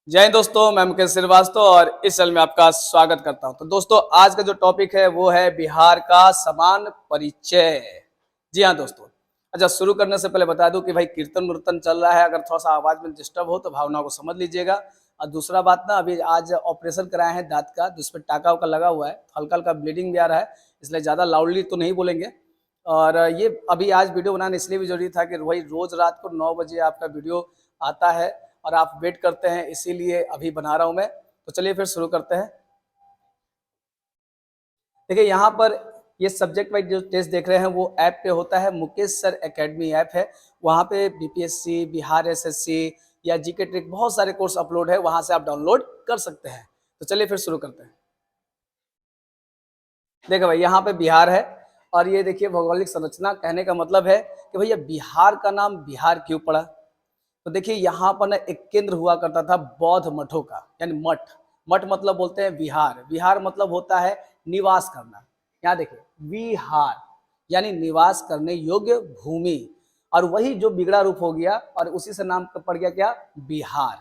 जय हिंद दोस्तों, मैं मुकेश श्रीवास्तव और इस चैनल में आपका स्वागत करता हूं। तो दोस्तों, आज का जो टॉपिक है वो है बिहार का समान परिचय। जी हाँ दोस्तों। अच्छा, शुरू करने से पहले बता दूं कि भाई कीर्तन उर्तन चल रहा है, अगर थोड़ा सा आवाज में डिस्टर्ब हो तो भावना को समझ लीजिएगा। और दूसरा बात ना, अभी आज ऑपरेशन कराए हैं दांत का, जिसमें टाका उका लगा हुआ है, हल्का हल्का ब्लीडिंग भी आ रहा है, इसलिए ज्यादा लाउडली तो नहीं बोलेंगे। और ये अभी आज वीडियो बनाना इसलिए भी जरूरी था कि वही रोज रात को 9 बजे आपका वीडियो आता है और आप वेट करते हैं, इसीलिए अभी बना रहा हूं मैं। तो चलिए फिर शुरू करते हैं। देखिए यहाँ पर ये सब्जेक्ट वाइज जो टेस्ट देख रहे हैं वो ऐप पे होता है, मुकेश सर एकेडमी ऐप है। वहाँ पे बीपीएससी, बिहार एसएससी या जीके ट्रिक बहुत सारे कोर्स अपलोड है, वहां से आप डाउनलोड कर सकते हैं। तो चलिए फिर शुरू करते हैं। देखो भाई, यहाँ पे बिहार है और ये देखिए भौगोलिक संरचना। कहने का मतलब है कि भैया बिहार का नाम बिहार क्यों पड़ा। तो देखिए यहाँ पर ना एक केंद्र हुआ करता था बौद्ध मठों का, यानी मठ। मठ मतलब बोलते हैं विहार, विहार मतलब होता है निवास करना। यहाँ देखिए विहार यानी निवास करने योग्य भूमि, और वही जो बिगड़ा रूप हो गया और उसी से नाम पड़ गया क्या, बिहार।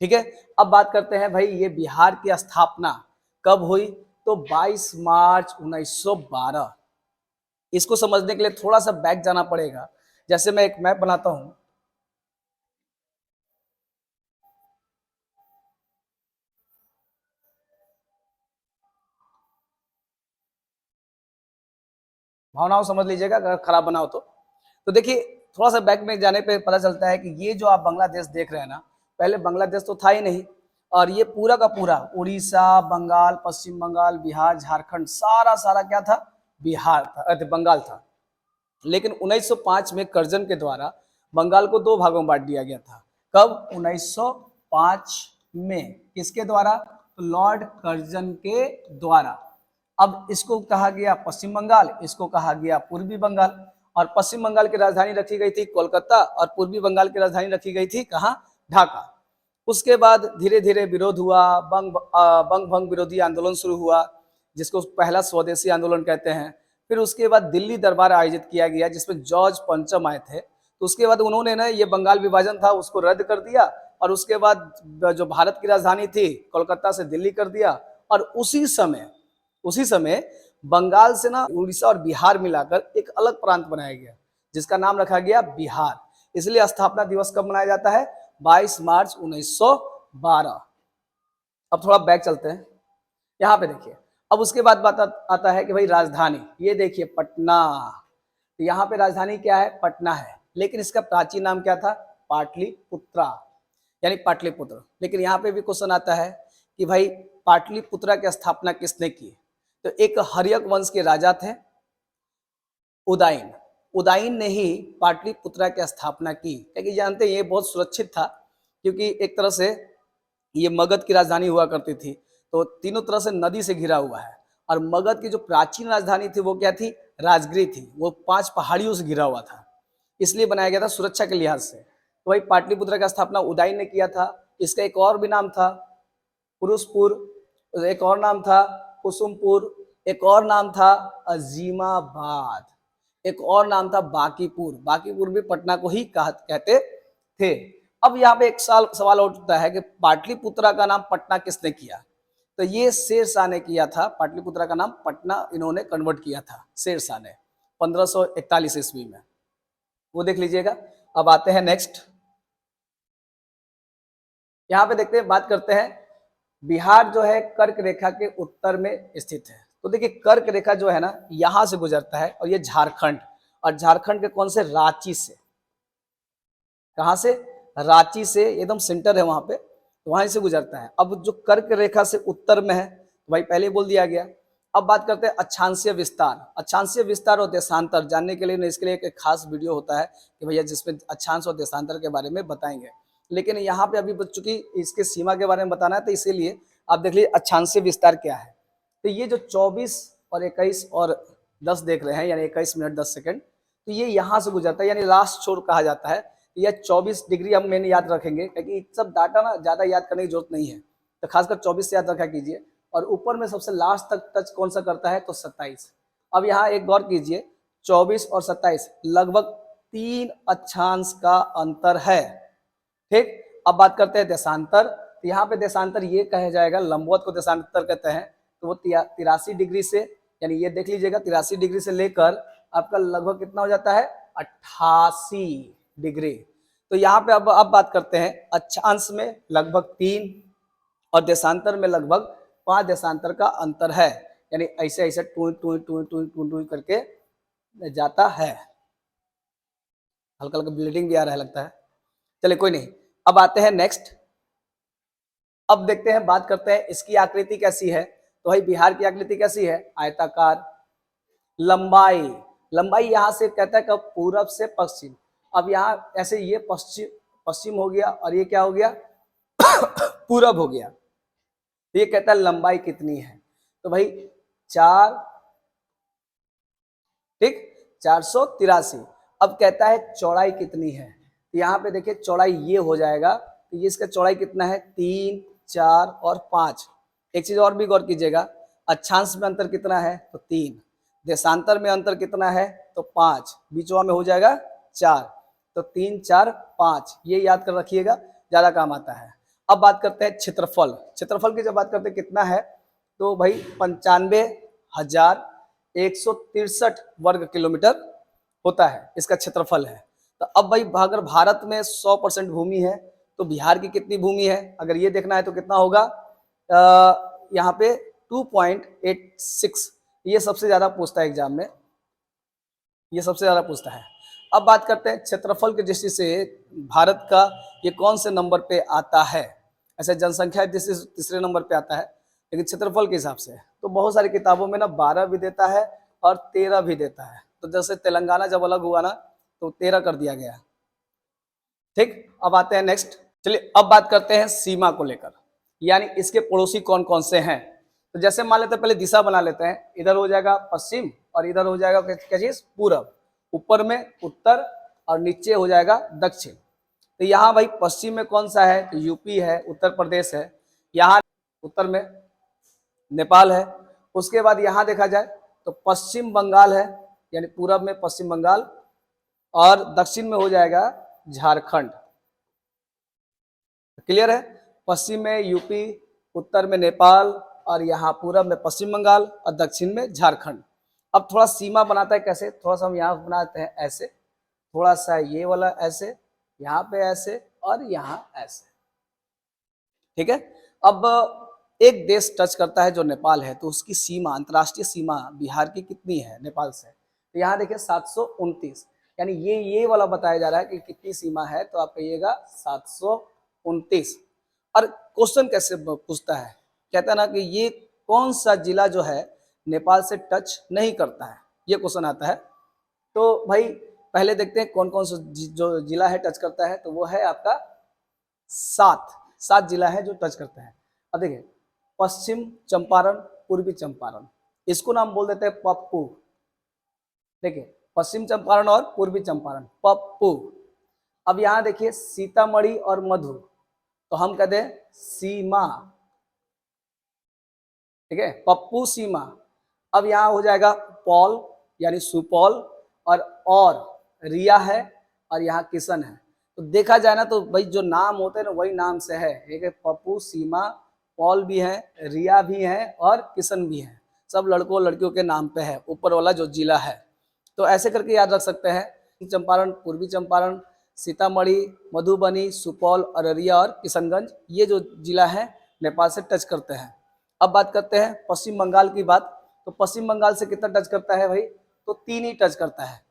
ठीक है। अब बात करते हैं भाई, ये बिहार की स्थापना कब हुई। तो 22 मार्च 1912। इसको समझने के लिए थोड़ा सा बैक जाना पड़ेगा। जैसे मैं एक मैप बनाता हूं, भावनाओं समझ लीजिएगा अगर खराब बनाओ तो देखिए थोड़ा सा बैक में जाने पे पता चलता है कि ये जो आप बांग्लादेश देख रहे हैं ना, पहले बांग्लादेश तो था ही नहीं। और ये पूरा का पूरा उड़ीसा, बंगाल, पश्चिम बंगाल, बिहार, झारखंड, सारा सारा क्या था, बिहार था, बंगाल था। लेकिन 1905 में कर्जन के द्वारा बंगाल को दो भागों में बांट दिया गया था। कब, 1905 में। किसके द्वारा, तो लॉर्ड कर्जन के द्वारा। अब इसको कहा गया पश्चिम बंगाल, इसको कहा गया पूर्वी बंगाल। और पश्चिम बंगाल की राजधानी रखी गई थी कोलकाता और पूर्वी बंगाल की राजधानी रखी गई थी कहाँ, ढाका। उसके बाद धीरे धीरे विरोध हुआ, बंग भंग विरोधी आंदोलन शुरू हुआ, जिसको पहला स्वदेशी आंदोलन कहते हैं। फिर उसके बाद दिल्ली दरबार आयोजित किया गया, जिसमें जॉर्ज पंचम आए थे। तो उसके बाद उन्होंने ना ये बंगाल विभाजन था उसको रद्द कर दिया, और उसके बाद जो भारत की राजधानी थी कोलकाता से दिल्ली कर दिया। और उसी समय बंगाल से ना उड़ीसा और बिहार मिलाकर एक अलग प्रांत बनाया गया, जिसका नाम रखा गया बिहार। इसलिए स्थापना दिवस कब मनाया जाता है, 22 मार्च 1912। अब थोड़ा बैक चलते हैं, यहाँ पे देखिए। अब उसके बाद बात आता है कि भाई राजधानी, ये देखिए पटना। तो यहाँ पे राजधानी क्या है, पटना है। लेकिन इसका प्राचीन नाम क्या था, पाटलिपुत्रा, यानी पाटलिपुत्र। लेकिन यहाँ पे भी क्वेश्चन आता है कि भाई पाटलिपुत्रा की स्थापना किसने की। तो एक हर्यक वंश के राजा थे उदयन। उदयन ने ही पाटलिपुत्रा की स्थापना की, क्योंकि जानते हैं ये बहुत सुरक्षित था, क्योंकि एक तरह से ये मगध की राजधानी हुआ करती थी। तो तीनों तरह से नदी से घिरा हुआ है। और मगध की जो प्राचीन राजधानी थी वो क्या थी, राजगृह थी। वो 5 पहाड़ियों से घिरा हुआ था, इसलिए बनाया गया था सुरक्षा के लिहाज से। तो वही पाटलिपुत्र का स्थापना उदयन ने किया था। इसका एक और भी नाम था पुरुषपुर, एक और नाम था कुसुमपुर, एक और नाम था अजीमाबाद, एक और नाम था बांकीपुर। बांकीपुर भी पटना को ही कहते थे। अब यहाँ पे एक सवाल उठता है कि पाटलिपुत्रा का नाम पटना किसने किया। तो ये शेरशाह ने किया था। पाटलिपुत्रा का नाम पटना इन्होंने कन्वर्ट किया था शेरशाह ने 1541 ईस्वी में, वो देख लीजिएगा। अब आते हैं नेक्स्ट, यहाँ पे देखते हैं, बात करते हैं। बिहार जो है कर्क रेखा के उत्तर में स्थित है। तो देखिए कर्क रेखा जो है ना यहां से गुजरता है, और ये झारखंड, और झारखंड के कौन से, रांची से। कहां से, रांची से, एकदम सेंटर है वहां पे, तो वहीं से गुजरता है। अब जो कर्क रेखा से उत्तर में है, तो भाई पहले बोल दिया गया। अब बात करते हैं अक्षांशीय विस्तार। अक्षांशीय विस्तार और देशांतर जानने के लिए इसके लिए एक खास वीडियो होता है कि भैया जिसमें अक्षांश और देशांतर के बारे में बताएंगे। लेकिन यहाँ पे अभी चूंकि इसके सीमा के बारे में बताना है, तो इसीलिए आप देख लीजिए अक्षांशीय विस्तार क्या है। तो ये जो 24 और 21 और 10 देख रहे हैं, यानी 21 मिनट 10 सेकंड, तो ये यहाँ से गुजरता है, यानी लास्ट छोर कहा जाता है। यह 24 डिग्री हम मैंने याद रखेंगे, क्योंकि सब डाटा ना ज़्यादा याद करने की जरूरत नहीं है, तो खासकर 24 से याद रखा कीजिए। और ऊपर में सबसे लास्ट तक टच कौन सा करता है, तो 27। अब यहाँ एक गौर कीजिए, 24 और 27 लगभग 3 अक्षांश का अंतर है। ठीक। अब बात करते हैं देशांतर। तो यहाँ पे देशांतर ये कहा जाएगा, लंबवत को देशांतर कहते हैं। तो वो 83 डिग्री से, यानी ये देख लीजिएगा 83 डिग्री से लेकर आपका लगभग कितना हो जाता है 88 डिग्री। तो यहाँ पे अब बात करते हैं अक्षांश में लगभग 3 और देशांतर में लगभग 5 देशांतर का अंतर है, यानी ऐसे ऐसे two two two two two two करके जाता है। हल्का हल्का ब्लीडिंग भी आ रहा है लगता है, चलिए कोई नहीं। अब आते हैं नेक्स्ट, अब देखते हैं, बात करते हैं इसकी आकृति कैसी है। तो भाई बिहार की आकृति कैसी है, आयताकार। लंबाई, लंबाई यहाँ से कहता है कब, पूरब से पश्चिम। अब यहाँ ऐसे ये पश्चिम हो गया और ये क्या हो गया पूरब हो गया। ये कहता है लंबाई कितनी है, तो भाई 4, ठीक 483। अब कहता है चौड़ाई कितनी है, तो यहाँ पे देखिए चौड़ाई ये हो जाएगा, तो ये इसका चौड़ाई कितना है 3, 4 और 5। एक चीज और भी गौर कीजिएगा, अक्षांश में अंतर कितना है तो 3, देशांतर में अंतर कितना है तो 5, बीचवा में हो जाएगा 4, तो 3, 4, 5, ये याद कर रखिएगा, ज्यादा काम आता है। अब बात करते हैं क्षेत्रफल। क्षेत्रफल की जब बात करते हैं कितना है, तो भाई 95,163 वर्ग किलोमीटर होता है, इसका क्षेत्रफल है। तो अब भाई अगर भारत में 100% भूमि है तो बिहार की कितनी भूमि है, अगर ये देखना है तो कितना होगा, यहाँ पे 2.86, ये सबसे ज्यादा पूछता है एग्जाम में, ये सबसे ज्यादा पूछता है। अब बात करते हैं क्षेत्रफल की दृष्टि से भारत का ये कौन से नंबर पे आता है। ऐसे जनसंख्या तीसरे नंबर पे आता है, लेकिन क्षेत्रफल के हिसाब से तो बहुत सारी किताबों में ना 12 भी देता है और 13 भी देता है। तो जैसे तेलंगाना जब अलग हुआ ना तो 13 कर दिया गया, ठीक। अब आते हैं नेक्स्ट, चलिए अब बात करते हैं सीमा को लेकर, यानी इसके पड़ोसी कौन कौन से हैं। तो जैसे मान लेते हैं, पहले दिशा बना लेते हैं, इधर हो जाएगा पश्चिम और इधर हो जाएगा क्या चीज पूरब, ऊपर में उत्तर और नीचे हो जाएगा दक्षिण। तो यहाँ भाई पश्चिम में कौन सा है, तो यूपी है, उत्तर प्रदेश है, यहाँ उत्तर में नेपाल है। उसके बाद यहाँ देखा जाए तो पश्चिम बंगाल है, यानी पूरब में पश्चिम बंगाल, और दक्षिण में हो जाएगा झारखंड। क्लियर है, पश्चिम में यूपी, उत्तर में नेपाल और यहाँ पूरब में पश्चिम बंगाल और दक्षिण में झारखंड। अब थोड़ा सीमा बनाता है कैसे, थोड़ा सा हम यहाँ बनाते हैं ऐसे, थोड़ा सा ये वाला ऐसे, यहाँ पे ऐसे और यहाँ ऐसे, ठीक है। अब एक देश टच करता है जो नेपाल है, तो उसकी सीमा, अंतर्राष्ट्रीय सीमा बिहार की कितनी है नेपाल से, तो यहाँ देखिए 729, यानी ये वाला बताया जा रहा है कि कितनी सीमा है, तो आप कहिएगा 729। और क्वेश्चन कैसे पूछता है, कहता है ना कि ये कौन सा जिला जो है नेपाल से टच नहीं करता है, ये क्वेश्चन आता है। तो भाई पहले देखते हैं कौन कौन सा जो जिला है टच करता है, तो वो है आपका 7 जिला है जो टच करता है। अब देखिए पश्चिम चंपारण, पूर्वी चंपारण, इसको नाम बोल देते हैं पप्पू। देखिए पश्चिम चंपारण और पूर्वी चंपारण, पप्पू। अब यहाँ देखिए सीतामढ़ी और मधु, तो हम कहते हैं सीमा, ठीक है, पप्पू सीमा। अब यहाँ हो जाएगा पौल यानी सुपौल, और रिया है और यहाँ किशन है। तो देखा जाए ना तो भाई जो नाम होते हैं ना वही नाम से है, एक है पप्पू, सीमा, पॉल भी है, रिया भी है और किशन भी है, सब लड़कों लड़कियों के नाम पे है ऊपर वाला जो जिला है। तो ऐसे करके याद रख सकते हैं, चंपारण, पूर्वी चंपारण, सीतामढ़ी, मधुबनी, सुपौल, अररिया और किशनगंज, ये जो जिला है नेपाल से टच करते हैं। अब बात करते हैं पश्चिम बंगाल की बात, तो पश्चिम बंगाल से कितना टच करता है भाई, तो 3 ही टच करता है।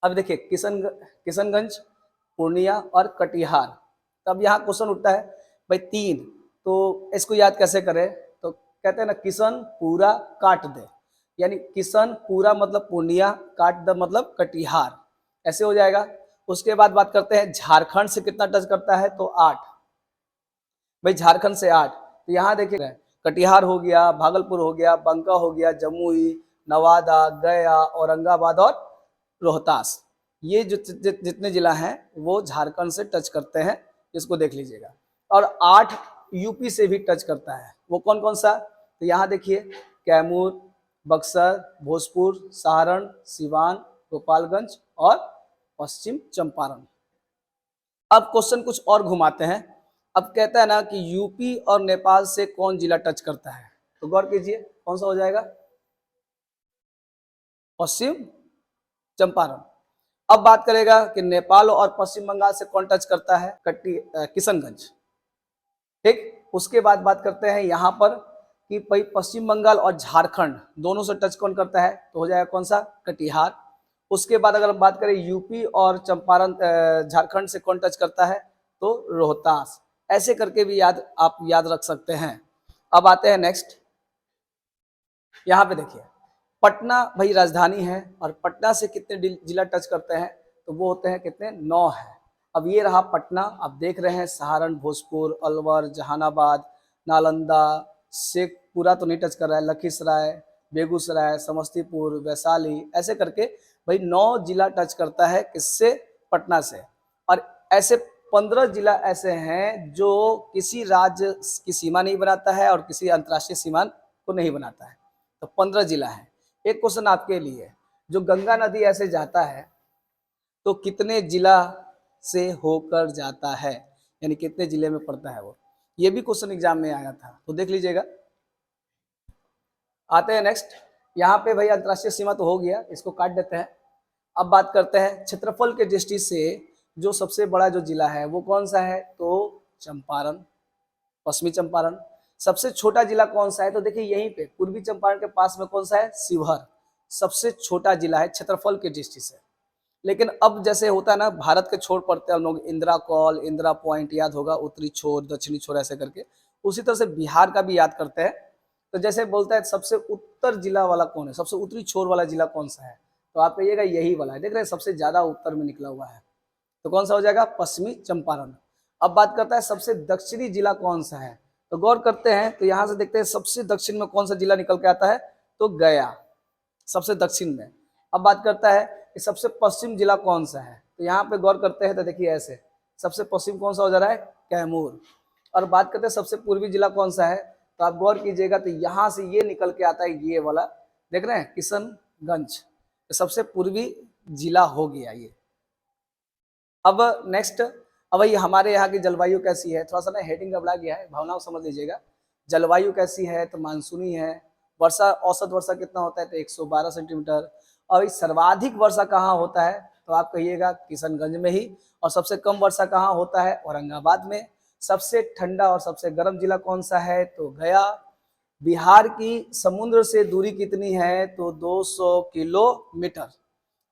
अब देखिए किशनगंज, पूर्णिया और कटिहार। तब यहाँ क्वेश्चन उठता है भाई 3, तो इसको याद कैसे करें, तो कहते हैं ना किशन पूरा काट दे, यानी किशन पूरा मतलब पूर्णिया, काट दे मतलब कटिहार, ऐसे हो जाएगा। उसके बाद बात करते हैं झारखंड से कितना टच करता है, तो 8, भाई झारखंड से 8। तो यहाँ देखिए कटिहार हो गया, भागलपुर हो गया, बंका हो गया, जमुई, नवादा, गया, औरंगाबाद और रोहतास, ये जो जितने जिला हैं वो झारखंड से टच करते हैं, इसको देख लीजिएगा। और 8 यूपी से भी टच करता है, वो कौन कौन सा, तो यहाँ देखिए कैमूर, बक्सर, भोजपुर, सारण, सिवान, गोपालगंज और पश्चिम चंपारण। अब क्वेश्चन कुछ और घुमाते हैं, अब कहता है ना कि यूपी और नेपाल से कौन जिला टच करता है, तो गौर कीजिए कौन सा हो जाएगा, पश्चिम चंपारण। अब बात करेगा कि नेपाल और पश्चिम बंगाल से कौन टच करता है, किशनगंज। ठीक, उसके बाद बात करते हैं यहाँ पर कि भाई पश्चिम बंगाल और झारखंड दोनों से टच कौन करता है, तो हो जाएगा कौन सा, कटिहार। उसके बाद अगर हम बात करें यूपी और चंपारण झारखंड से कौन टच करता है, तो रोहतास। ऐसे करके भी आप याद रख सकते हैं। अब आते हैं नेक्स्ट, यहाँ पे देखिए पटना भाई राजधानी है, और पटना से कितने जिला टच करते हैं, तो वो होते हैं कितने, 9 है। अब ये रहा पटना, आप देख रहे हैं सहारन, भोजपुर, अलवर, जहानाबाद, नालंदा, शेखपुरा तो नहीं टच कर रहा है, लखीसराय, बेगूसराय, समस्तीपुर, वैशाली, ऐसे करके भाई 9 जिला टच करता है किससे, पटना से। और ऐसे 15 जिला ऐसे हैं जो किसी राज्य की सीमा नहीं बनाता है और किसी अंतर्राष्ट्रीय सीमा को नहीं बनाता है, तो 15 जिला है। एक क्वेश्चन आपके लिए, जो गंगा नदी ऐसे जाता है तो कितने जिला से होकर जाता है, यानी कितने जिले में पड़ता है वो, ये भी क्वेश्चन एग्जाम में आया था, तो देख लीजिएगा। आते हैं नेक्स्ट, यहाँ पे भाई अंतर्राष्ट्रीय सीमा तो हो गया, इसको काट देते हैं। अब बात करते हैं क्षेत्रफल के दृष्टि से जो सबसे बड़ा जो जिला है वो कौन सा है, तो चंपारण, पश्चिमी चंपारण। सबसे छोटा जिला कौन सा है, तो देखिए यहीं पे पूर्वी चंपारण के पास में कौन सा है, शिवहर, सबसे छोटा जिला है क्षेत्रफल की दृष्टि से। लेकिन अब जैसे होता है ना, भारत के छोर पड़ते हैं हम लोग, इंदिरा कॉल, इंदिरा पॉइंट याद होगा, उत्तरी छोर, दक्षिणी छोर, ऐसे करके। उसी तरह से बिहार का भी याद करते हैं, तो जैसे बोलता है सबसे उत्तर जिला वाला कौन है, सबसे उत्तरी छोर वाला जिला कौन सा है, तो आप कहिएगा यही वाला है, देख रहे हैं सबसे ज्यादा उत्तर में निकला हुआ है, तो कौन सा हो जाएगा, पश्चिमी चंपारण। अब बात करता है सबसे दक्षिणी जिला कौन सा है, तो गौर करते हैं, तो यहाँ से देखते हैं सबसे दक्षिण में कौन सा जिला निकल के आता है, तो गया, सबसे दक्षिण में। अब बात करता है कि सबसे पश्चिम जिला कौन सा है, तो यहाँ पे गौर करते हैं, तो देखिए ऐसे सबसे पश्चिम कौन सा हो जा रहा है, कैमूर। और बात करते हैं सबसे पूर्वी जिला कौन सा है, तो आप गौर कीजिएगा, तो यहाँ से ये निकल के आता है, ये वाला देख रहे हैं, किशनगंज, तो सबसे पूर्वी जिला हो गया ये। अब नेक्स्ट, अब ये हमारे यहाँ की जलवायु कैसी है, थोड़ा सा ना हेडिंग घबरा गया है, भावनाओं समझ लीजिएगा। जलवायु कैसी है, तो मानसूनी है। वर्षा, औसत वर्षा कितना होता है, तो 112 सेंटीमीटर। और सर्वाधिक वर्षा कहाँ होता है, तो आप कहिएगा किशनगंज में ही। और सबसे कम वर्षा कहाँ होता है, औरंगाबाद में। सबसे ठंडा और सबसे गर्म जिला कौन सा है, तो गया। बिहार की समुद्र से दूरी कितनी है, तो 200 किलोमीटर।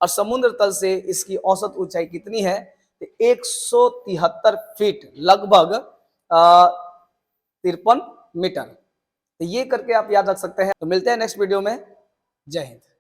और समुद्र तल से इसकी औसत ऊंचाई कितनी है, 173 फीट, लगभग 53 मीटर। तो ये करके आप याद रख सकते हैं। तो मिलते हैं नेक्स्ट वीडियो में। जय हिंद।